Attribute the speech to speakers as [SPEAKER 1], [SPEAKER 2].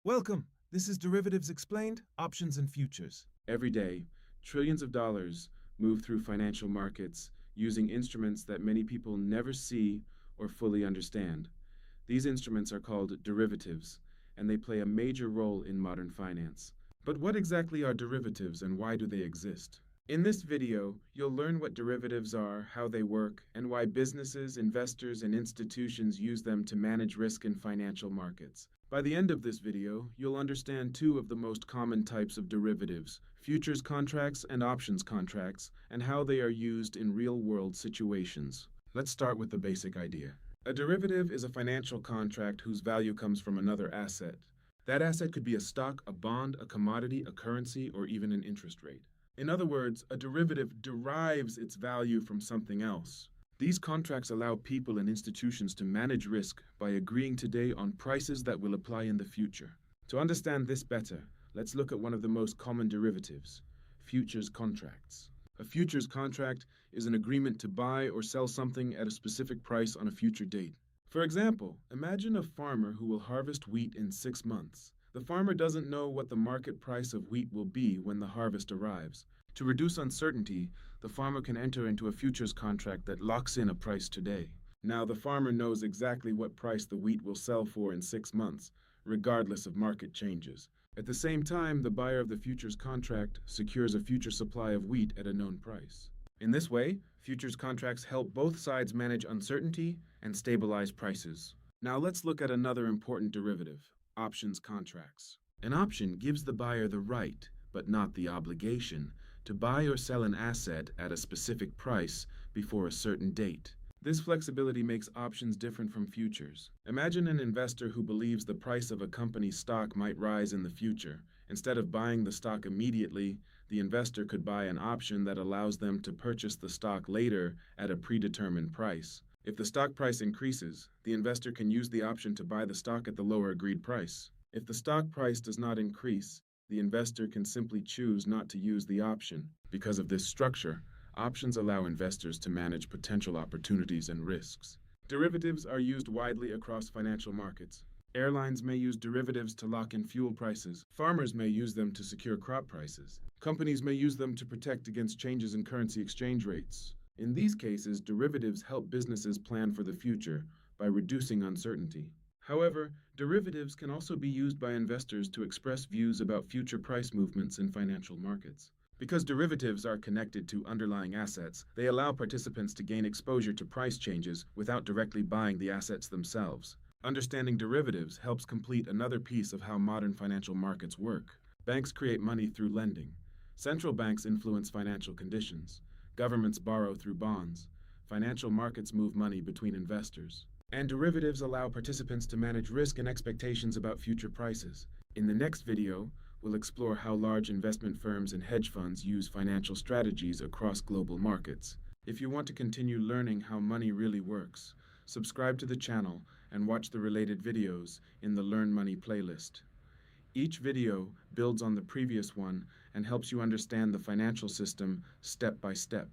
[SPEAKER 1] Welcome. This is Derivatives Explained, Options and Futures.
[SPEAKER 2] Every day, trillions of dollars move through financial markets using instruments that many people never see or fully understand. These instruments are called derivatives, and they play a major role in modern finance. But what exactly are derivatives and why do they exist? In this video, you'll learn what derivatives are, how they work, and why businesses, investors, and institutions use them to manage risk in financial markets. By the end of this video, you'll understand two of the most common types of derivatives, futures contracts and options contracts, and how they are used in real-world situations. Let's start with the basic idea. A derivative is a financial contract whose value comes from another asset. That asset could be a stock, a bond, a commodity, a currency, or even an interest rate. In other words, a derivative derives its value from something else. These contracts allow people and institutions to manage risk by agreeing today on prices that will apply in the future. To understand this better, let's look at one of the most common derivatives, futures contracts. A futures contract is an agreement to buy or sell something at a specific price on a future date. For example, imagine a farmer who will harvest wheat in 6 months. The farmer doesn't know what the market price of wheat will be when the harvest arrives. To reduce uncertainty, the farmer can enter into a futures contract that locks in a price today. Now, the farmer knows exactly what price the wheat will sell for in 6 months, regardless of market changes. At the same time, the buyer of the futures contract secures a future supply of wheat at a known price. In this way, futures contracts help both sides manage uncertainty and stabilize prices. Now let's look at another important derivative, options contracts. An option gives the buyer the right, but not the obligation, to buy or sell an asset at a specific price before a certain date. This flexibility makes options different from futures. Imagine an investor who believes the price of a company's stock might rise in the future. Instead of buying the stock immediately, the investor could buy an option that allows them to purchase the stock later at a predetermined price. If the stock price increases, the investor can use the option to buy the stock at the lower agreed price. If the stock price does not increase, the investor can simply choose not to use the option. Because of this structure, options allow investors to manage potential opportunities and risks. Derivatives are used widely across financial markets. Airlines may use derivatives to lock in fuel prices. Farmers may use them to secure crop prices. Companies may use them to protect against changes in currency exchange rates. In these cases, derivatives help businesses plan for the future by reducing uncertainty. However, derivatives can also be used by investors to express views about future price movements in financial markets. Because derivatives are connected to underlying assets, they allow participants to gain exposure to price changes without directly buying the assets themselves. Understanding derivatives helps complete another piece of how modern financial markets work. Banks create money through lending. Central banks influence financial conditions. Governments borrow through bonds. Financial markets move money between investors. And derivatives allow participants to manage risk and expectations about future prices. In the next video, we'll explore how large investment firms and hedge funds use financial strategies across global markets. If you want to continue learning how money really works, subscribe to the channel and watch the related videos in the Learn Money playlist. Each video builds on the previous one and helps you understand the financial system step by step.